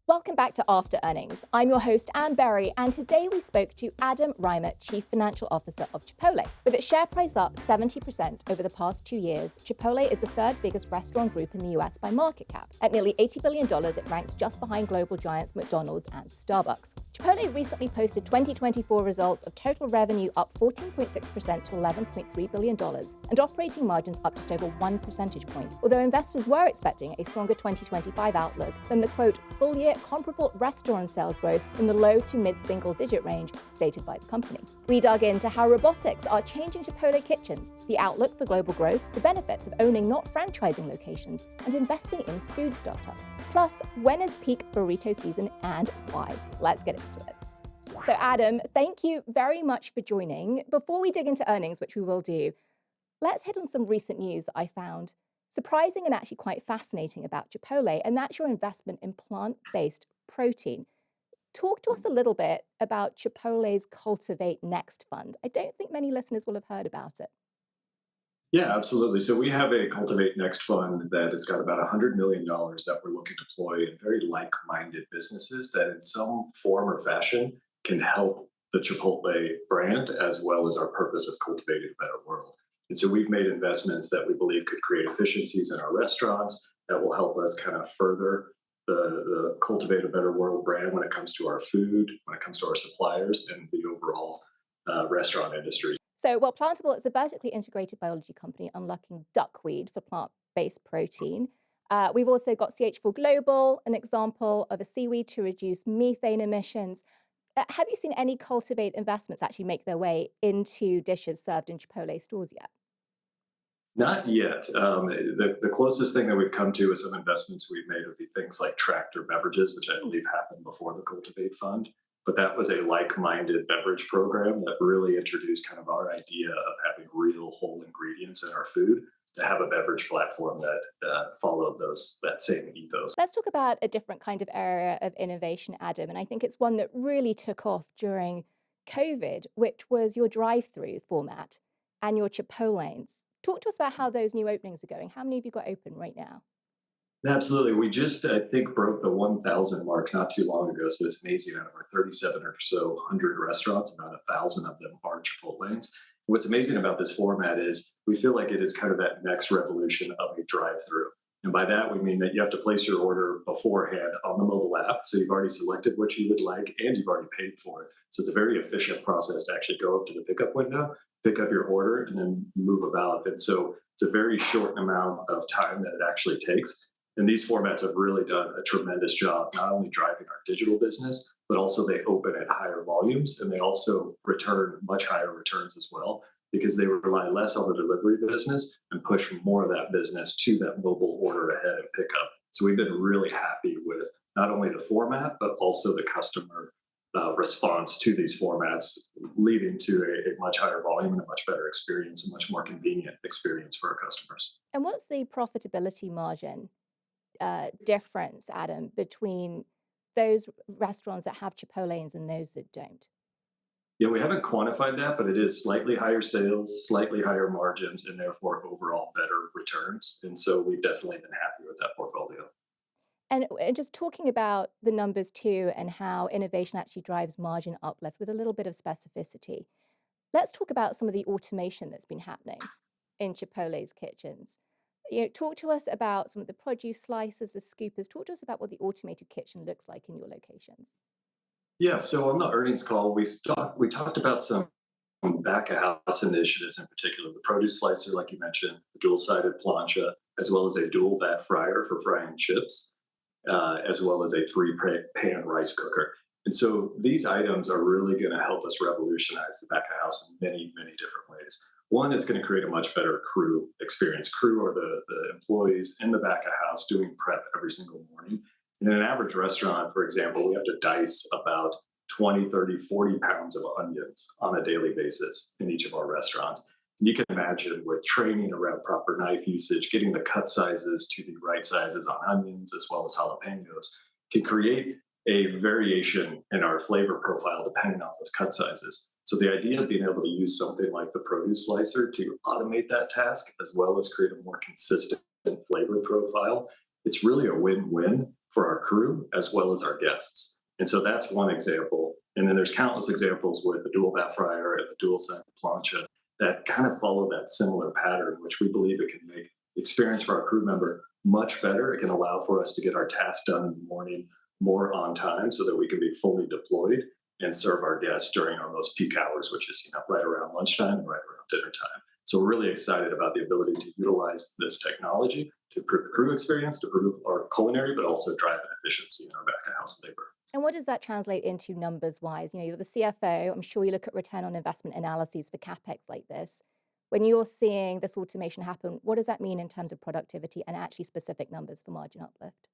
Welcome back to After Earnings. I'm your host, Anne Berry, and today we spoke to Adam Rymer, Chief Financial Officer of Chipotle. With its share price up 70% over the past 2 years, Chipotle is the third biggest restaurant group in the US by market cap. At nearly $80 billion, it ranks just behind global giants McDonald's and Starbucks. Chipotle recently posted 2024 results of total revenue up 14.6% to $11.3 billion and operating margins up just over 1 percentage point, although investors were expecting a stronger 2025 outlook than the, quote, full-year comparable restaurant sales growth in the low to mid-single-digit range stated by the company. We dug into how robotics are changing Chipotle kitchens, the outlook for global growth, the benefits of owning not franchising locations, and investing in food startups. Plus, when is peak burrito season and why? Let's get into it. So Adam, thank you very much for joining. Before we dig into earnings, which we will do, let's hit on some recent news that I found surprising and actually quite fascinating about Chipotle, and that's your investment in plant-based protein. Talk to us a little bit about Chipotle's Cultivate Next Fund. I don't think many listeners will have heard about it. Yeah, absolutely. So we have a Cultivate Next Fund that has got about $100 million that we're looking to deploy in very like-minded businesses that in some form or fashion can help the Chipotle brand as well as our purpose of cultivating a better world. And so we've made investments that we believe could create efficiencies in our restaurants that will help us kind of further the Cultivate a Better World brand when it comes to our food, when it comes to our suppliers, and the overall restaurant industry. So, Plantable is a vertically integrated biology company unlocking duckweed for plant-based protein. We've also got CH4 Global, an example of a seaweed to reduce methane emissions. Have you seen any Cultivate investments actually make their way into dishes served in Chipotle stores yet? Not yet. The closest thing that we've come to is some investments we've made would be things like Tractor Beverages, which I believe happened before the Cultivate Fund. But that was a like-minded beverage program that really introduced kind of our idea of having real whole ingredients in our food to have a beverage platform that followed that same ethos. Let's talk about a different kind of area of innovation, Adam, and I think it's one that really took off during COVID, which was your drive-through format and your Chipotlanes. Talk to us about how those new openings are going. How many have you got open right now? Absolutely. We just, I think, broke the 1,000 mark not too long ago. So it's amazing. Out of our 37 or so hundred restaurants, about 1,000 of them are Chipotlanes. What's amazing about this format is we feel like it is kind of that next revolution of a drive-through. And by that, we mean that you have to place your order beforehand on the mobile app. So you've already selected what you would like and you've already paid for it. So it's a very efficient process to actually go up to the pickup window, pick up your order, and then move about. And so it's a very short amount of time that it actually takes. And these formats have really done a tremendous job, not only driving our digital business, but also they open at higher volumes and they also return much higher returns as well because they rely less on the delivery business and push more of that business to that mobile order ahead and pickup. So we've been really happy with not only the format, but also the customer response to these formats, leading to a much higher volume and a much better experience, a much more convenient experience for our customers. And what's the profitability margin difference, Adam, between those restaurants that have Chipotlanes and those that don't? Yeah, we haven't quantified that, but it is slightly higher sales, slightly higher margins, and therefore overall better returns. And so we've definitely been happy with that portfolio. And just talking about the numbers too and how innovation actually drives margin uplift with a little bit of specificity, let's talk about some of the automation that's been happening in Chipotle's kitchens. Talk to us about some of the produce slicers, the scoopers. Talk to us about what the automated kitchen looks like in your locations. Yeah, so on the earnings call, we talked about some back of house initiatives in particular, the produce slicer, like you mentioned, the dual-sided plancha, as well as a dual vat fryer for frying chips, as well as a three-pan rice cooker. And so these items are really going to help us revolutionize the back of house in many, many different ways. One, it's going to create a much better crew experience. Crew are the employees in the back of house doing prep every single morning. In an average restaurant, for example, we have to dice about 20, 30, 40 pounds of onions on a daily basis in each of our restaurants. And you can imagine with training around proper knife usage, getting the cut sizes to the right sizes on onions as well as jalapenos can create a variation in our flavor profile depending on those cut sizes. So the idea of being able to use something like the produce slicer to automate that task as well as create a more consistent flavor profile, it's really a win-win for our crew as well as our guests. And so that's one example. And then there's countless examples with the dual vat fryer and the dual side plancha that kind of follow that similar pattern, which we believe it can make the experience for our crew member much better. It can allow for us to get our tasks done in the morning more on time so that we can be fully deployed and serve our guests during our most peak hours, which is right around lunchtime and right around dinner time. So we're really excited about the ability to utilize this technology to improve the crew experience, to improve our culinary, but also drive an efficiency in our back of house labor. And what does that translate into numbers wise? You're the CFO. I'm sure you look at return on investment analyses for CapEx like this. When you're seeing this automation happen, what does that mean in terms of productivity and actually specific numbers for margin uplift?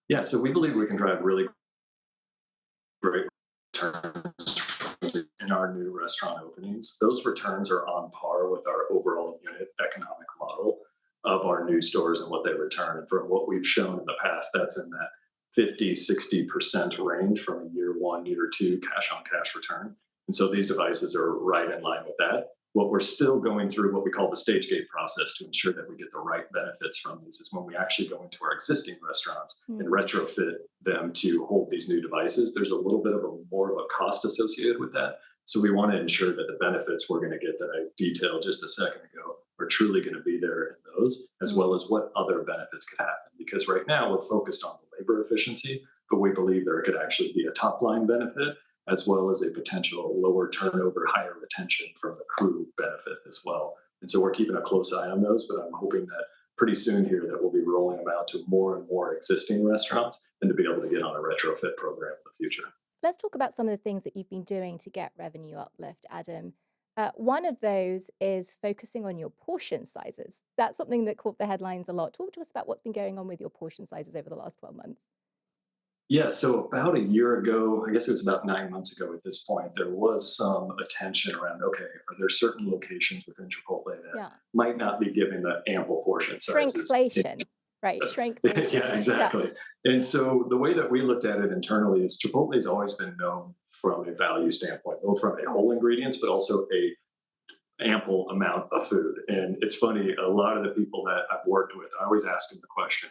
Yeah, so we believe we can drive really great returns in our new restaurant openings. Those returns are on par with our overall unit economic model of our new stores and what they return. And from what we've shown in the past, that's in that 50-60% range from a year one, year two cash on cash return. And so these devices are right in line with that. What we're still going through, what we call the stage gate process to ensure that we get the right benefits from these, is when we actually go into our existing restaurants and retrofit them to hold these new devices. There's a little bit of more of a cost associated with that. So we want to ensure that the benefits we're going to get that I detailed just a second ago are truly going to be there in those, as well as what other benefits could happen. Because right now we're focused on the labor efficiency, but we believe there could actually be a top line benefit as well as a potential lower turnover, higher retention from the crew benefit as well. And so we're keeping a close eye on those, but I'm hoping that pretty soon here that we'll be rolling them out to more and more existing restaurants and to be able to get on a retrofit program in the future. Let's talk about some of the things that you've been doing to get revenue uplift, Adam. One of those is focusing on your portion sizes. That's something that caught the headlines a lot. Talk to us about what's been going on with your portion sizes over the last 12 months. Yeah, so about a year ago, I guess it was about 9 months ago at this point, there was some attention around, okay, are there certain locations within Chipotle that Yeah. might not be giving the ample portion sizes? Shrinkflation, right? Shrinkflation. Yeah, exactly. And so the way that we looked at it internally is Chipotle has always been known from a value standpoint, both from a whole ingredients, but also a ample amount of food. And it's funny, a lot of the people that I've worked with, I always ask them the question,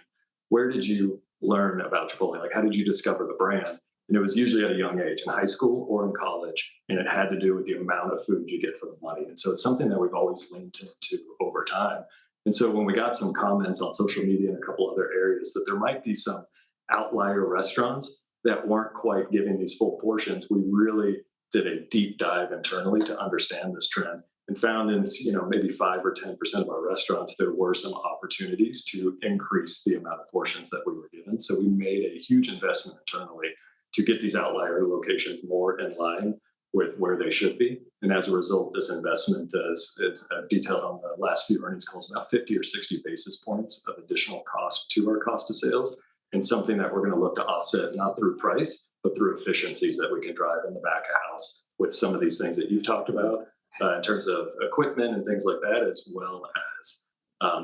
where did you learn about Chipotle? Like, how did you discover the brand? And it was usually at a young age, in high school or in college. And it had to do with the amount of food you get for the money. And so it's something that we've always leaned into over time. And so when we got some comments on social media and a couple other areas that there might be some outlier restaurants that weren't quite giving these full portions, we really did a deep dive internally to understand this trend and found in maybe 5 or 10% of our restaurants there were some opportunities to increase the amount of portions that we were given. So we made a huge investment internally to get these outlier locations more in line with where they should be. And as a result, this investment is detailed on the last few earnings calls, about 50 or 60 basis points of additional cost to our cost of sales, and something that we're going to look to offset not through price, but through efficiencies that we can drive in the back of house with some of these things that you've talked about in terms of equipment and things like that, as well as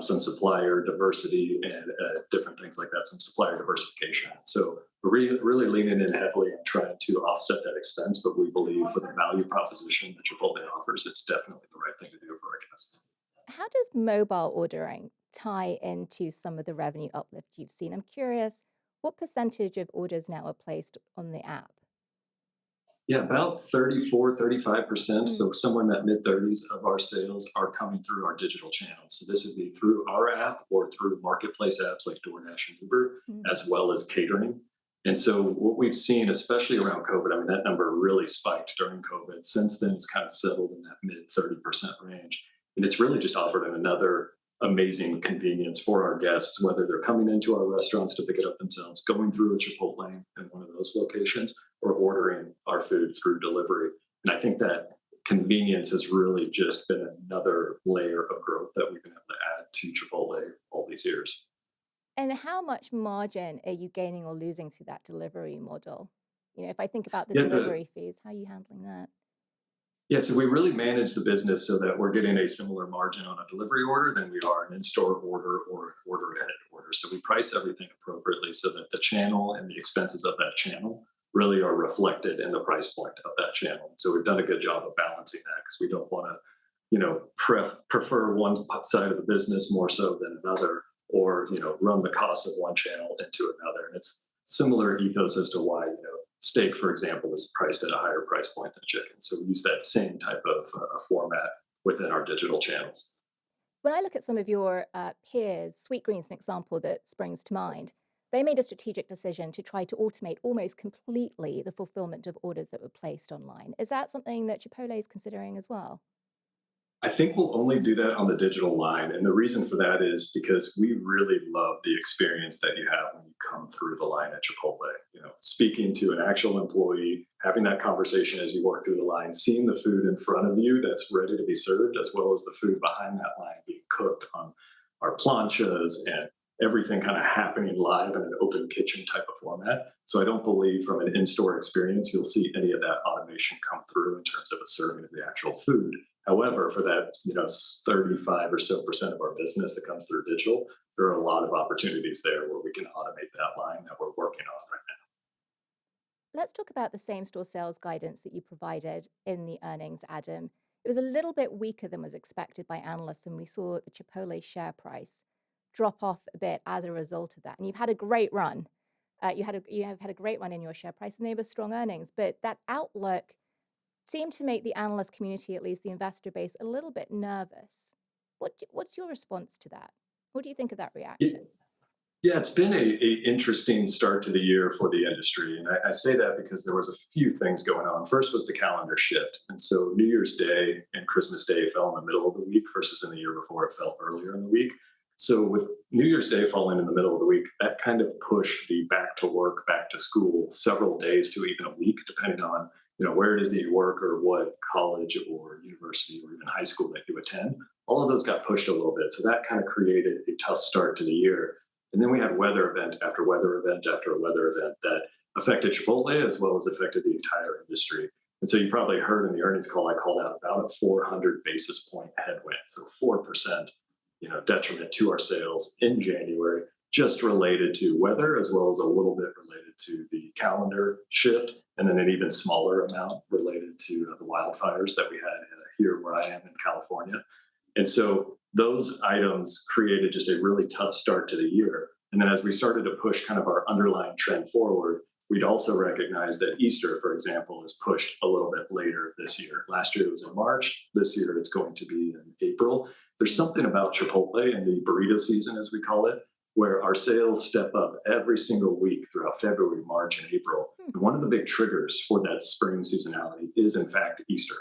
some supplier diversity and different things like that, some supplier diversification. So we're really leaning in heavily and trying to offset that expense, but we believe for the value proposition that Chipotle offers, it's definitely the right thing to do for our guests. How does mobile ordering tie into some of the revenue uplift you've seen? I'm curious, what percentage of orders now are placed on the app? Yeah, about 34-35%. So somewhere in that mid 30s of our sales are coming through our digital channels. So this would be through our app or through marketplace apps like DoorDash and Uber, as well as catering. And so what we've seen, especially around COVID, I mean, that number really spiked during COVID. Since then, it's kind of settled in that mid 30% range. And it's really just offered another amazing convenience for our guests, whether they're coming into our restaurants to pick it up themselves, going through a Chipotlane in one of those locations, or ordering our food through delivery. And I think that convenience has really just been another layer of growth that we've been able to add to Chipotle all these years. And how much margin are you gaining or losing through that delivery model? If I think about the Yeah, delivery fees, how are you handling that? Yeah, so we really manage the business so that we're getting a similar margin on a delivery order than we are an in-store order or an order ahead order. So we price everything appropriately so that the channel and the expenses of that channel really are reflected in the price point of that channel. So we've done a good job of balancing that because we don't want to, prefer one side of the business more so than another. or run the cost of one channel into another. And it's similar ethos as to why steak, for example, is priced at a higher price point than chicken. So we use that same type of format within our digital channels. When I look at some of your peers, Sweetgreen's an example that springs to mind. They made a strategic decision to try to automate almost completely the fulfillment of orders that were placed online. Is that something that Chipotle is considering as well? I think we'll only do that on the digital line. And the reason for that is because we really love the experience that you have when you come through the line at Chipotle. Speaking to an actual employee, having that conversation as you walk through the line, seeing the food in front of you that's ready to be served, as well as the food behind that line being cooked on our planchas and everything kind of happening live in an open kitchen type of format. So I don't believe from an in-store experience you'll see any of that automation come through in terms of a serving of the actual food. However, for that 35 or so percent of our business that comes through digital, there are a lot of opportunities there where we can automate that line that we're working on right Let's talk about the same store sales guidance that you provided in the earnings, Adam. It was a little bit weaker than was expected by analysts, and we saw the Chipotle share price drop off a bit as a result of that. And you've had a great run. You have had a great run in your share price, and they were strong earnings. But that outlook seemed to make the analyst community, at least the investor base, a little bit nervous. What's your response to that? What do you think of that now. reaction? Yeah, it's been a interesting start to the year for the industry. And I say that because there was a few things going on. First was the calendar shift. And so New Year's Day and Christmas Day fell in the middle of the week versus in the year before it fell earlier in the week. So with New Year's Day falling in the middle of the week, that kind of pushed the back to work, back to school several days to even a week, depending on where it is that you work or what college or university or even high school that you attend. All of those got pushed a little bit. So that kind of created a tough start to the year. And then we had weather event after weather event after weather event that affected Chipotle as well as affected the entire industry. And so you probably heard in the earnings call, I called out about a 400 basis point headwind. So 4%, detriment to our sales in January, just related to weather as well as a little bit related to the calendar shift. And then an even smaller amount related to the wildfires that we had here where I am in California. And so those items created just a really tough start to the year. And then as we started to push kind of our underlying trend forward, we'd also recognize that Easter, for example, is pushed a little bit later this year. Last year it was in March. This year it's going to be in April. There's something about Chipotle and the burrito season, as we call it, where our sales step up every single week throughout February, March, and April. And one of the big triggers for that spring seasonality is, in fact, Easter.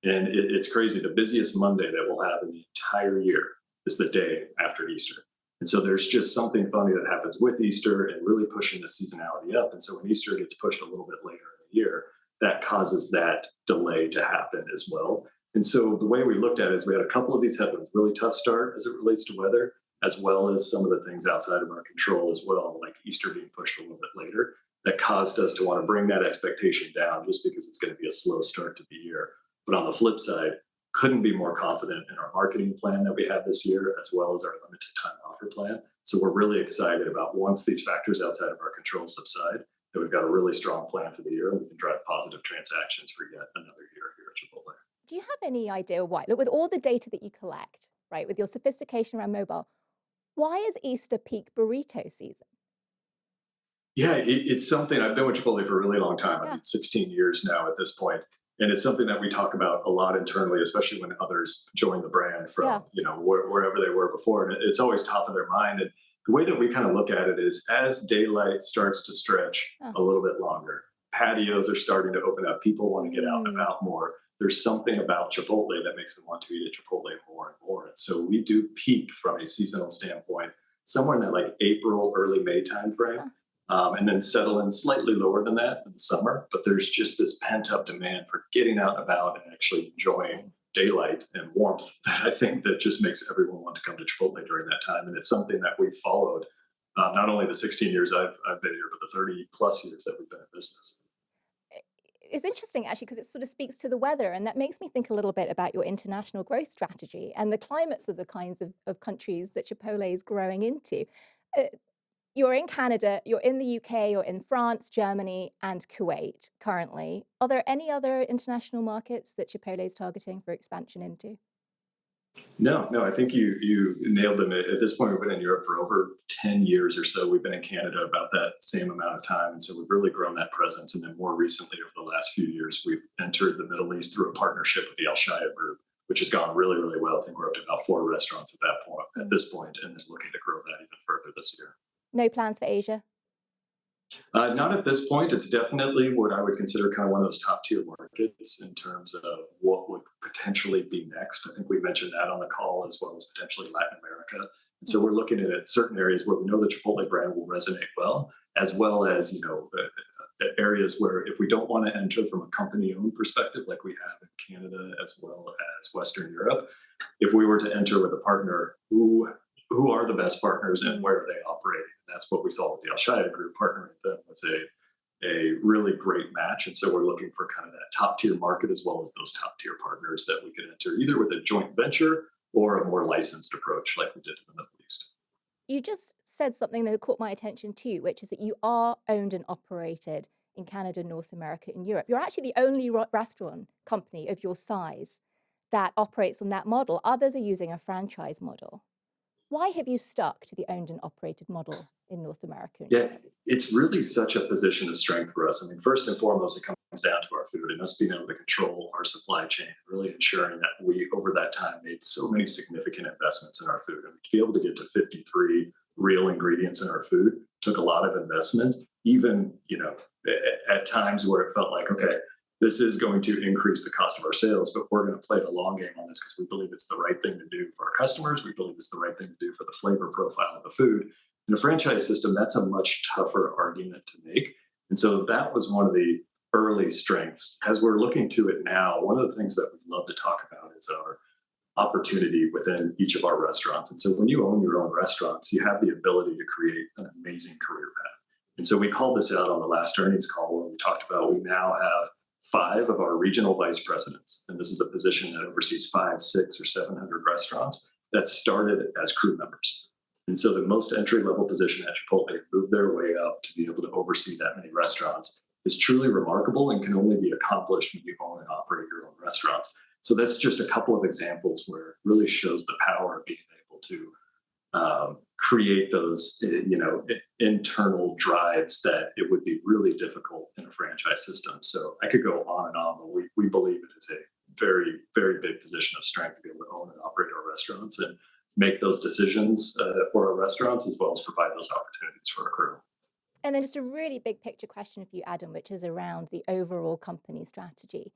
And it's crazy. The busiest Monday that we'll have in the entire year is the day after Easter. And so there's just something funny that happens with Easter and really pushing the seasonality up. And so when Easter gets pushed a little bit later in the year, that causes that delay to happen as well. And so the way we looked at it is we had a couple of these headwinds, really tough start as it relates to weather, as well as some of the things outside of our control as well, like Easter being pushed a little bit later, that caused us to want to bring that expectation down just because it's going to be a slow start to the year. But on the flip side, couldn't be more confident in our marketing plan that we have this year, as well as our limited time offer plan. So we're really excited about once these factors outside of our control subside, that we've got a really strong plan for the year and we can drive positive transactions for yet another year here at Chipotle. Do you have any idea why? Look, with all the data that you collect, right, with your sophistication around mobile, why is Easter peak burrito season? Yeah, it's something I've been with Chipotle for a really long time. I Yeah, mean, 16 years now at this point. And it's something that we talk about a lot internally, especially when others join the brand yeah. from, wherever they were before. And it's always top of their mind. And the way that we kind of look at it is as daylight starts to stretch Oh. a little bit longer, patios are starting to open up. People want to get out and Mm. about more. There's something about Chipotle that makes them want to eat at Chipotle more and more. And so we do peak from a seasonal standpoint somewhere in that like April, early May timeframe, Huh. and then settle in slightly lower than that in the summer. But there's just this pent up demand for getting out and about and actually enjoying Interesting. daylight and warmth that I think that just makes everyone want to come to Chipotle during that time. And it's something that we've followed not only the 16 years I've been here, but the 30 plus years that we've been in business. It's interesting actually because it sort of speaks to the weather, and that makes me think a little bit about your international growth strategy and the climates of the kinds of countries that Chipotle is growing into. Uh, you're in Canada, you're in the UK, you're in France, Germany, and Kuwait currently. Are there any other international markets that Chipotle is targeting for expansion into? No, I think you nailed them. At this point, we've been in Europe for over 10 years or so. We've been in Canada about that same amount of time. And so we've really grown that presence. And then more recently, over the last few years, we've entered the Middle East through a partnership with the Al Shaya Group, which has gone really, really well. I think we're up to about 4 restaurants at this point, and is looking to grow that even further this year. No plans for Asia? Not at this point. It's definitely what I would consider kind of one of those top tier markets in terms of what would potentially be next. I think we mentioned that on the call, as well as potentially Latin America. And so we're looking at certain areas where we know the Chipotle brand will resonate well as areas where if we don't want to enter from a company owned perspective, like we have in Canada as well as Western Europe, if we were to enter with a partner who are the best partners and where are they operating. And that's what we saw with the Al Shaya Group. Partnering with them was a really great match. And so we're looking for kind of that top tier market as well as those top tier partners that we can enter either with a joint venture or a more licensed approach like we did in the Middle East. You just said something that caught my attention too, which is that you are owned and operated in Canada, North America, and Europe. You're actually the only restaurant company of your size that operates on that model. Others are using a franchise model. Why have you stuck to the owned and operated model in North America and Yeah, Europe? it's really such a position of strength for us. I mean, first and foremost, it comes down to our food and us being able to control our supply chain, really ensuring that we, over that time, made so many significant investments in our food. And to be able to get to 53 real ingredients in our food took a lot of investment, even, at times where it felt like, okay, this is going to increase the cost of our sales, but we're going to play the long game on this because we believe it's the right thing to do for our customers. We believe it's the right thing to do for the flavor profile of the food. In a franchise system, that's a much tougher argument to make. And so that was one of the early strengths. As we're looking to it now, one of the things that we love to talk about is our opportunity within each of our restaurants. And so when you own your own restaurants, you have the ability to create an amazing career path. And so we called this out on the last earnings call where we talked about we now have 5 of our regional vice presidents. And this is a position that oversees 5, 6, or 700 restaurants that started as crew members. And so the most entry level position at Chipotle moved their way up to be able to oversee that many restaurants is truly remarkable and can only be accomplished when you own and operate your own restaurants. So that's just a couple of examples where it really shows the power of being able to create those, internal drives that it would be really difficult in a franchise system. So I could go on and on, but we believe it is a very, very big position of strength to be able to own and operate our restaurants and make those decisions for our restaurants, as well as provide those opportunities for our crew. And then just a really big picture question for you, Adam, which is around the overall company strategy.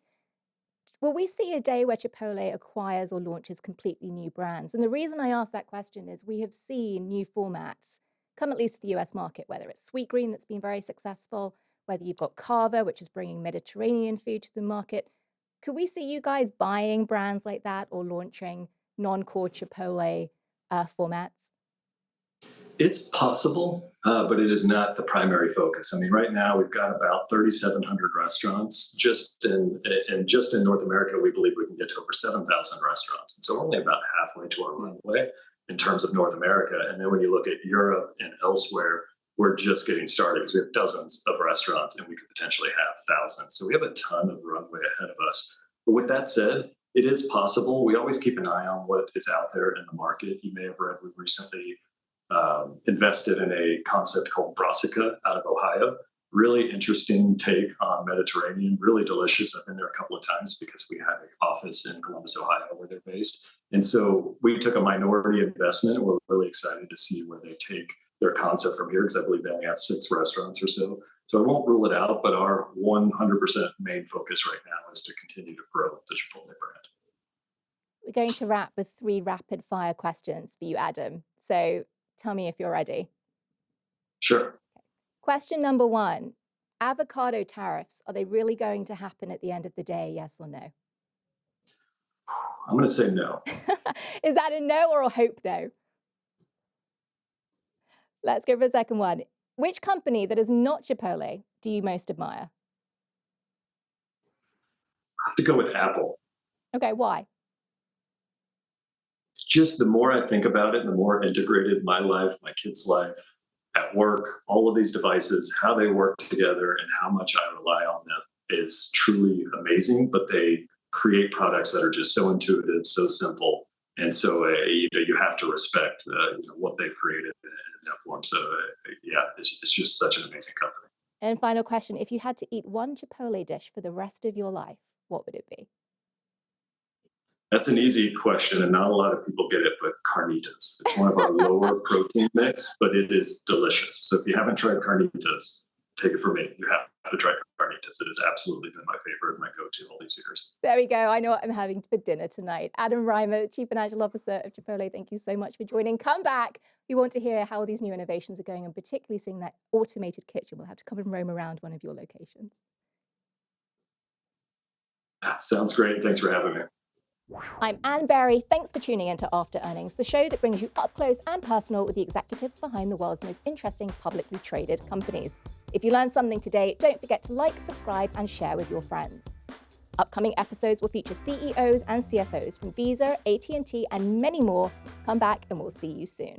Will we see a day where Chipotle acquires or launches completely new brands? And the reason I ask that question is we have seen new formats come at least to the US market, whether it's Sweetgreen that's been very successful, whether you've got Carver, which is bringing Mediterranean food to the market. Could we see you guys buying brands like that or launching non-core Chipotle formats? It's possible, but it is not the primary focus. I mean, right now we've got about 3,700 restaurants. Just in North America, we believe we can get to over 7,000 restaurants. And so we're only about halfway to our runway in terms of North America. And then when you look at Europe and elsewhere, we're just getting started because we have dozens of restaurants and we could potentially have thousands. So we have a ton of runway ahead of us. But with that said, it is possible. We always keep an eye on what is out there in the market. You may have read we recently invested in a concept called Brassica out of Ohio. Really interesting take on Mediterranean, really delicious. I've been there a couple of times because we have an office in Columbus, Ohio, where they're based. And so we took a minority investment. We're really excited to see where they take their concept from here because I believe they only have 6 restaurants or so. So I won't rule it out, but our 100% main focus right now is to continue to grow the Chipotle brand. We're going to wrap with 3 rapid fire questions for you, Adam. So tell me if you're ready. Sure. Question number 1, avocado tariffs, are they really going to happen at the end of the day, yes or no? I'm going to say no. Is that a no or a hope no? Let's go for the second one. Which company that is not Chipotle do you most admire? I have to go with Apple. Okay, why? Just the more I think about it, the more integrated my life, my kids' life, at work, all of these devices, how they work together and how much I rely on them is truly amazing. But they create products that are just so intuitive, so simple, And so, you have to respect, what they've created in that form. So, yeah, it's just such an amazing company. And final question, if you had to eat one Chipotle dish for the rest of your life, what would it be? That's an easy question, and not a lot of people get it, but carnitas. It's one of our lower protein mix, but it is delicious. So if you haven't tried carnitas, take it from me. You have to try carnitas. It has absolutely been my favorite, my go-to all these years. There we go. I know what I'm having for dinner tonight. Adam Rymer, Chief Financial Officer of Chipotle, thank you so much for joining. Come back. We want to hear how these new innovations are going, and particularly seeing that automated kitchen. We'll have to come and roam around one of your locations. Sounds great. Thanks for having me. I'm Anne Berry. Thanks for tuning in to After Earnings, the show that brings you up close and personal with the executives behind the world's most interesting publicly traded companies. If you learned something today, don't forget to like, subscribe, and share with your friends. Upcoming episodes will feature CEOs and CFOs from Visa, AT&T, and many more. Come back and we'll see you soon.